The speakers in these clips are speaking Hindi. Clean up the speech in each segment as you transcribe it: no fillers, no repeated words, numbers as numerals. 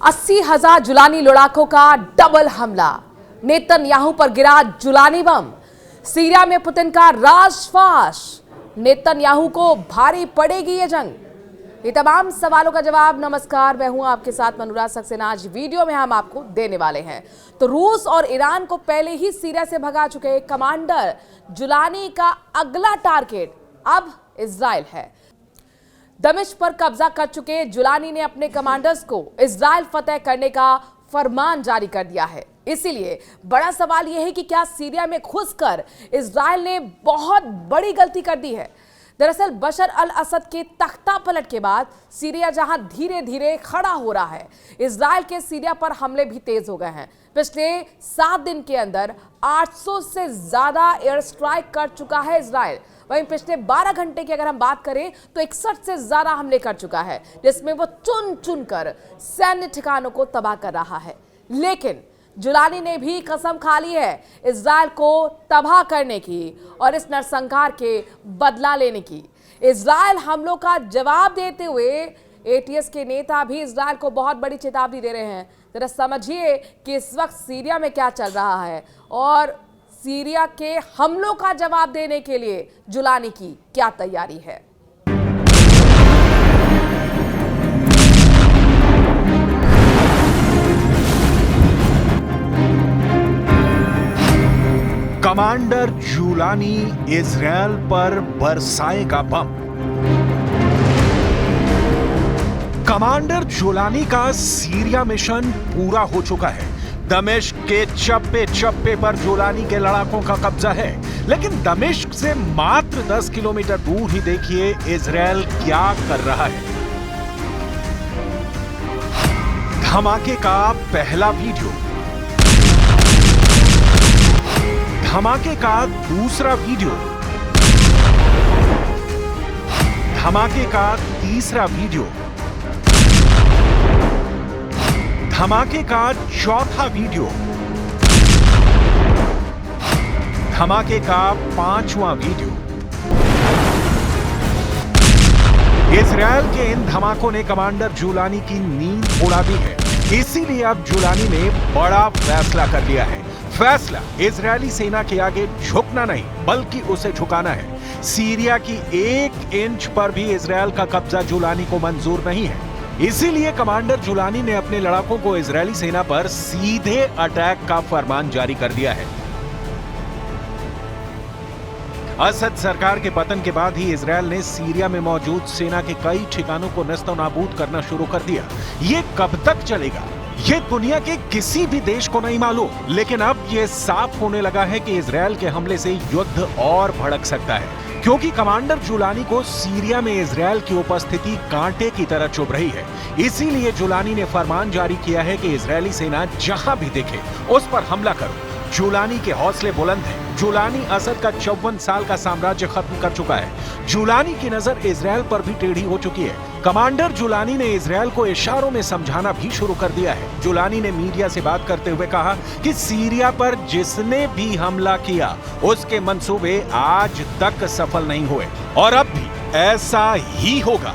80,000 जुलानी लड़ाकों का डबल हमला, नेतन्याहू पर गिरा जुलानी बम। सीरिया में पुतिन का राजफाश, नेतन्याहू को भारी पड़ेगी ये जंग। ये तमाम सवालों का जवाब नमस्कार, मैं हूं आपके साथ अनुराग सक्सेना। आज वीडियो में हम आपको देने वाले हैं। तो रूस और ईरान को पहले ही सीरिया से भगा चुके कमांडर जुलानी का अगला टारगेट अब इजराइल है। दमिश्क पर कब्जा कर चुके जुलानी ने अपने कमांडर्स को इजराइल फतेह करने का फरमान जारी कर दिया है। इसीलिए बड़ा सवाल यह है कि क्या सीरिया में घुसकर इजराइल ने बहुत बड़ी गलती कर दी है। दरअसल बशर अल असद के तख्ता पलट के बाद सीरिया जहां धीरे धीरे खड़ा हो रहा है, इजराइल के सीरिया पर हमले भी तेज हो गए हैं। पिछले 7 दिन के अंदर 800 से ज्यादा एयर स्ट्राइक कर चुका है इजराइल। वहीं पिछले 12 घंटे की अगर हम बात करें तो 61 से ज्यादा हमले कर चुका है, जिसमें वो चुन चुन कर सैन्य ठिकानों को तबाह कर रहा है। लेकिन जुलानी ने भी कसम खा ली है इजराइल को तबाह करने की और इस नरसंहार के बदला लेने की। इजराइल हमलों का जवाब देते हुए एटीएस के नेता भी इजराइल को बहुत बड़ी चेतावनी दे रहे हैं। जरा समझिए कि इस वक्त सीरिया में क्या चल रहा है और सीरिया के हमलों का जवाब देने के लिए जुलानी की क्या तैयारी है। कमांडर जुलानी इजरायल पर बरसाएगा बम। कमांडर जुलानी का सीरिया मिशन पूरा हो चुका है। दमिश्क के चप्पे चप्पे पर जुलानी के लड़ाकों का कब्जा है, लेकिन दमिश्क से मात्र 10 किलोमीटर दूर ही देखिए इजरायल क्या कर रहा है। धमाके का पहला वीडियो, धमाके का दूसरा वीडियो, धमाके का तीसरा वीडियो, धमाके का चौथा वीडियो, धमाके का 5वां वीडियो। इजरायल के इन धमाकों ने कमांडर जुलानी की नींद उड़ा दी है। इसीलिए अब जुलानी ने बड़ा फैसला कर लिया है। फैसला इजरायली सेना के आगे झुकना नहीं, बल्कि उसे झुकाना है। सीरिया की 1 इंच पर भी इजरायल का कब्जा जुलानी को मंजूर नहीं है। इसीलिए कमांडर जुलानी ने अपने लड़ाकों को इजरायली सेना पर सीधे अटैक का फरमान जारी कर दिया है। असद सरकार के पतन के बाद ही इजरायल ने सीरिया में मौजूद सेना के कई ठिकानों को नेस्तनाबूद करना शुरू कर दिया। ये कब तक चलेगा, ये दुनिया के किसी भी देश को नहीं मालूम, लेकिन अब ये साफ होने लगा है कि इजरायल के हमले से युद्ध और भड़क सकता है, क्योंकि कमांडर जुलानी को सीरिया में इजरायल की उपस्थिति कांटे की तरह चुभ रही है। इसीलिए जुलानी ने फरमान जारी किया है कि इजरायली सेना जहां भी दिखे उस पर हमला करो। जुलानी के हौसले बुलंद हैं। जुलानी असद का 54 साल का साम्राज्य खत्म कर चुका है। जुलानी की नजर इजरायल पर भी टेढ़ी हो चुकी है। कमांडर जुलानी ने इजरायल को इशारों में समझाना भी शुरू कर दिया है। जुलानी ने मीडिया से बात करते हुए कहा कि सीरिया पर जिसने भी हमला किया उसके मंसूबे आज तक सफल नहीं हुए और अब भी ऐसा ही होगा।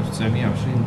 1920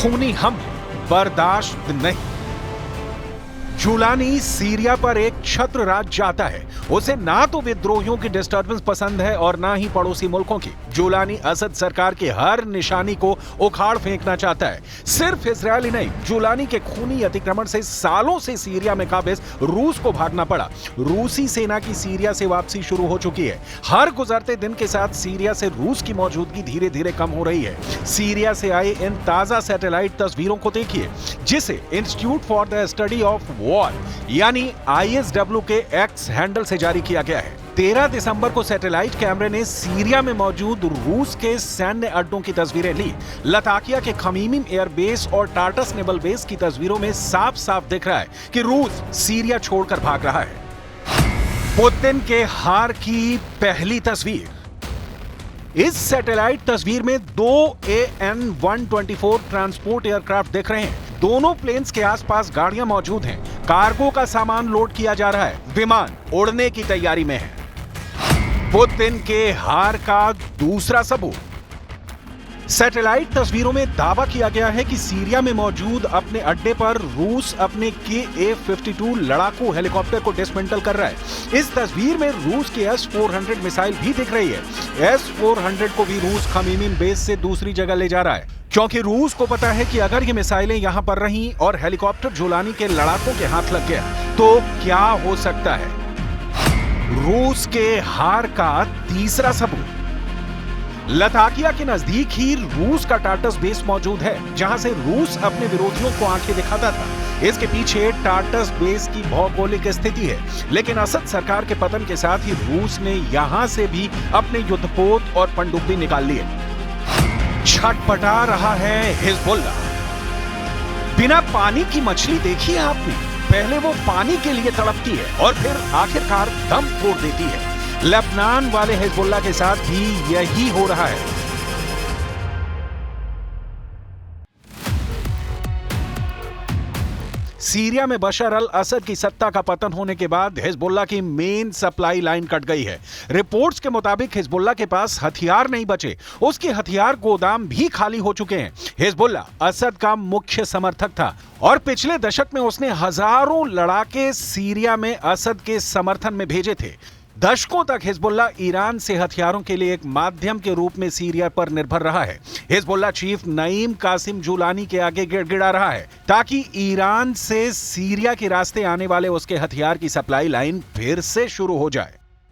खूनी हम बर्दाश्त नहीं। जुलानी सीरिया पर एक छत्र राज चाहता है। उसे ना तो विद्रोहियों की डिस्टर्बेंस पसंद है और ना ही पड़ोसी मुल्कों की। जुलानी असद सरकार के हर निशानी को उखाड़ फेंकना चाहता है। सिर्फ इजरायल नहीं, जुलानी के खूनी अतिक्रमण से सालों से सीरिया में काबिज रूस को भागना पड़ा। रूसी सेना की सीरिया से वापसी शुरू हो चुकी है। हर गुजरते दिन के साथ सीरिया से रूस की मौजूदगी धीरे धीरे कम हो रही है। सीरिया से आए इन ताजा सैटेलाइट तस्वीरों को देखिए, जिसे institute for the study of wall यानी ISW के एक्स हैंडल से जारी किया गया है। 13 दिसंबर को सैटेलाइट कैमरे ने सीरिया में मौजूद रूस के सैन्य अड्डों की तस्वीरें ली। लताकिया के खमीमिम एयरबेस और टार्टस नेवल बेस की तस्वीरों में साफ साफ दिख रहा है कि रूस सीरिया छोड़कर भाग रहा है। पुतिन के हार की पहली तस्वीर। इस सैटेलाइट तस्वीर में 2 AN-124 ट्रांसपोर्ट एयरक्राफ्ट दिख रहे हैं। दोनों प्लेन्स के आसपास गाड़ियां मौजूद हैं। कार्गो का सामान लोड किया जा रहा है। विमान उड़ने की तैयारी में है। पुतिन के हार का दूसरा सबूत। सैटेलाइट तस्वीरों में दावा किया गया है कि सीरिया में मौजूद अपने अड्डे पर रूस अपने KA-52 लड़ाकू हेलीकॉप्टर को डिसमेंटल कर रहा है। इस तस्वीर में रूस के S-400 मिसाइल भी दिख रही है। S-400 को भी रूस खमीमिम बेस से दूसरी जगह ले जा रहा है, क्योंकि रूस को पता है कि अगर ये मिसाइलें यहां पर रहीं और हेलीकॉप्टर जुलानी के लड़ाकों के हाथ लग गया तो क्या हो सकता है। रूस के हार का तीसरा सबूत। लताकिया के नजदीक ही रूस का टार्टस बेस मौजूद है, जहां से रूस अपने विरोधियों को आंखें दिखाता था। इसके पीछे टार्टस बेस की भौगोलिक स्थिति है, लेकिन असद सरकार के पतन के साथ ही रूस ने यहां से भी अपने युद्धपोत और पनडुब्बी निकाल लिए। छटपटा रहा है हिजबुल्लाह। बिना पानी की मछली देखी है आपने? पहले वो पानी के लिए तड़पती है और फिर आखिरकार दम तोड़ देती है। लेबनान वाले हिजबुल्लाह के साथ भी यही हो रहा है। सीरिया में बशर अल असद की सत्ता का पतन होने के बाद हिजबुल्लाह की मेन सप्लाई लाइन कट गई है। रिपोर्ट्स के मुताबिक हिजबुल्लाह के पास हथियार नहीं बचे, उसके हथियार गोदाम भी खाली हो चुके हैं। हिजबुल्लाह असद का मुख्य समर्थक था और पिछले दशक में उसने हजारों लड़ाके सीरिया में असद के समर्थन में भेजे थे। दशकों तक हिजबुल्लाह ईरान से हथियारों के लिए एक माध्यम के रूप में सीरिया पर निर्भर रहा है। Hezbollah chief Naim Qassem Jolani के आगे गिड़गिड़ा रहा है ताकि ईरान से सीरिया के रास्ते आने वाले उसके हथियार की सप्लाई लाइन फिर से शुरू हो जाए।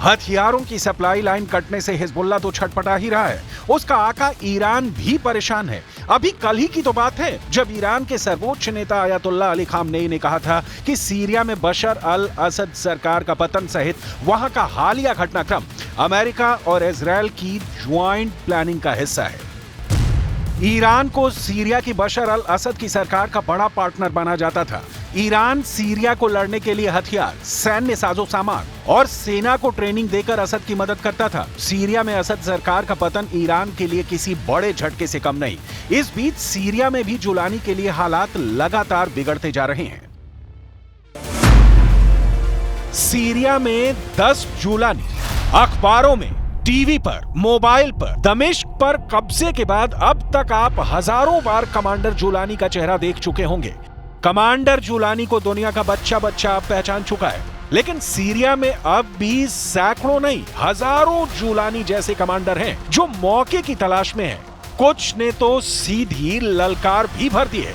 हथियारों की सप्लाई लाइन कटने से हिजबुल्लाह तो छटपटा ही रहा है, उसका आका ईरान भी परेशान है। अभी कल ही की तो बात है जब ईरान के सर्वोच्च नेता आयतुल्लाह अली खामनेई ने कहा था कि सीरिया में बशर अल असद सरकार का पतन सहित वहां का हालिया घटनाक्रम अमेरिका और इजराइल की ज्वाइंट प्लानिंग का हिस्सा है। ईरान को सीरिया की बशर अल असद की सरकार का बड़ा पार्टनर माना जाता था। ईरान सीरिया को लड़ने के लिए हथियार, सैन्य साजो सामान और सेना को ट्रेनिंग देकर असद की मदद करता था। सीरिया में असद सरकार का पतन ईरान के लिए किसी बड़े झटके से कम नहीं। इस बीच सीरिया में भी जुलानी के लिए हालात लगातार बिगड़ते जा रहे हैं। सीरिया में 10 जुलानी अखबारों में, टीवी पर, मोबाइल पर, दमिश्क पर कब्जे के बाद अब तक आप हजारों बार कमांडर जुलानी का चेहरा देख चुके होंगे। कमांडर जुलानी को दुनिया का बच्चा बच्चा पहचान चुका है, लेकिन सीरिया में अब भी सैकड़ों नहीं हजारों जुलानी जैसे कमांडर हैं जो मौके की तलाश में हैं। कुछ ने तो सीधी ललकार भी भर दी है।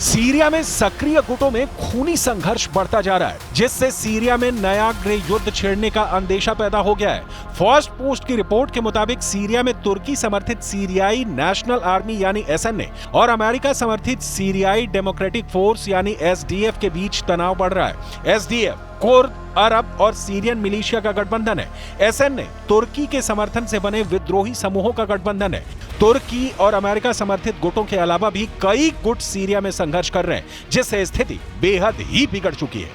सीरिया में सक्रिय गुटों में खूनी संघर्ष बढ़ता जा रहा है, जिससे सीरिया में नया गृह युद्ध छेड़ने का अंदेशा पैदा हो गया है। फर्स्ट पोस्ट की रिपोर्ट के मुताबिक सीरिया में तुर्की समर्थित सीरियाई नेशनल आर्मी यानी SNA और अमेरिका समर्थित सीरियाई डेमोक्रेटिक फोर्स यानी SDF के बीच तनाव बढ़ रहा है। SDF कुर्द, अरब और सीरियन मिलिशिया का गठबंधन है। SNA तुर्की के समर्थन से बने विद्रोही समूहों का गठबंधन है। तुर्की और अमेरिका समर्थित गुटों के अलावा भी कई गुट सीरिया में संघर्ष कर रहे हैं, जिससे स्थिति बेहद ही बिगड़ चुकी है।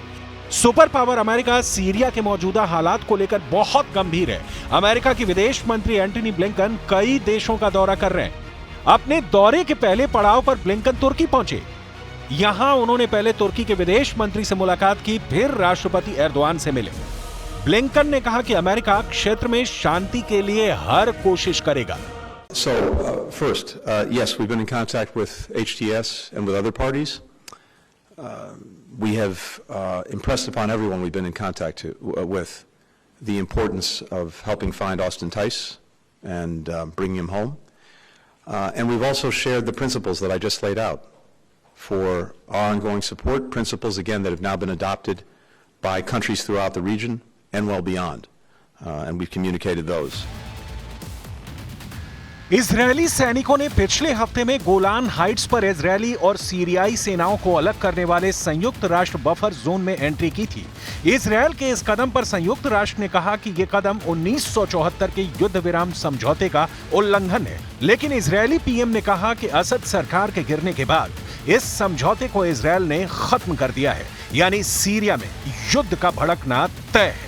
सुपर पावर अमेरिका सीरिया के मौजूदा हालात को लेकर बहुत गंभीर है। अमेरिका की विदेश मंत्री एंटनी ब्लिंकन कई देशों का दौरा कर रहे हैं। अपने दौरे के पहले पड़ाव पर ब्लिंकन तुर्की पहुंचे। यहां उन्होंने पहले तुर्की के विदेश मंत्री से मुलाकात की, फिर राष्ट्रपति एर्दोआन से मिले। ब्लिंकन ने कहा कि अमेरिका क्षेत्र में शांति के लिए हर कोशिश करेगा। So, first, yes, we've been in contact with HTS and with other parties. We have impressed upon everyone we've been in contact with the importance of helping find Austin Tice and bringing him home. And we've also shared the principles that I just laid out for our ongoing support, principles, again, that have now been adopted by countries throughout the region and well beyond. And we've communicated those. Israeli सैनिकों ने पिछले हफ्ते में गोलान हाइट्स पर इजरायली और सीरियाई सेनाओं को अलग करने वाले संयुक्त राष्ट्र बफर जोन में एंट्री की थी। इजरायल के इस कदम पर संयुक्त राष्ट्र ने कहा कि यह कदम 1974 के युद्ध विराम समझौते का उल्लंघन है, लेकिन इजरायली पीएम ने कहा कि असद सरकार के गिरने के बाद इस समझौते को इजरायल ने खत्म कर दिया है, यानी सीरिया में युद्ध का भड़कना तय है।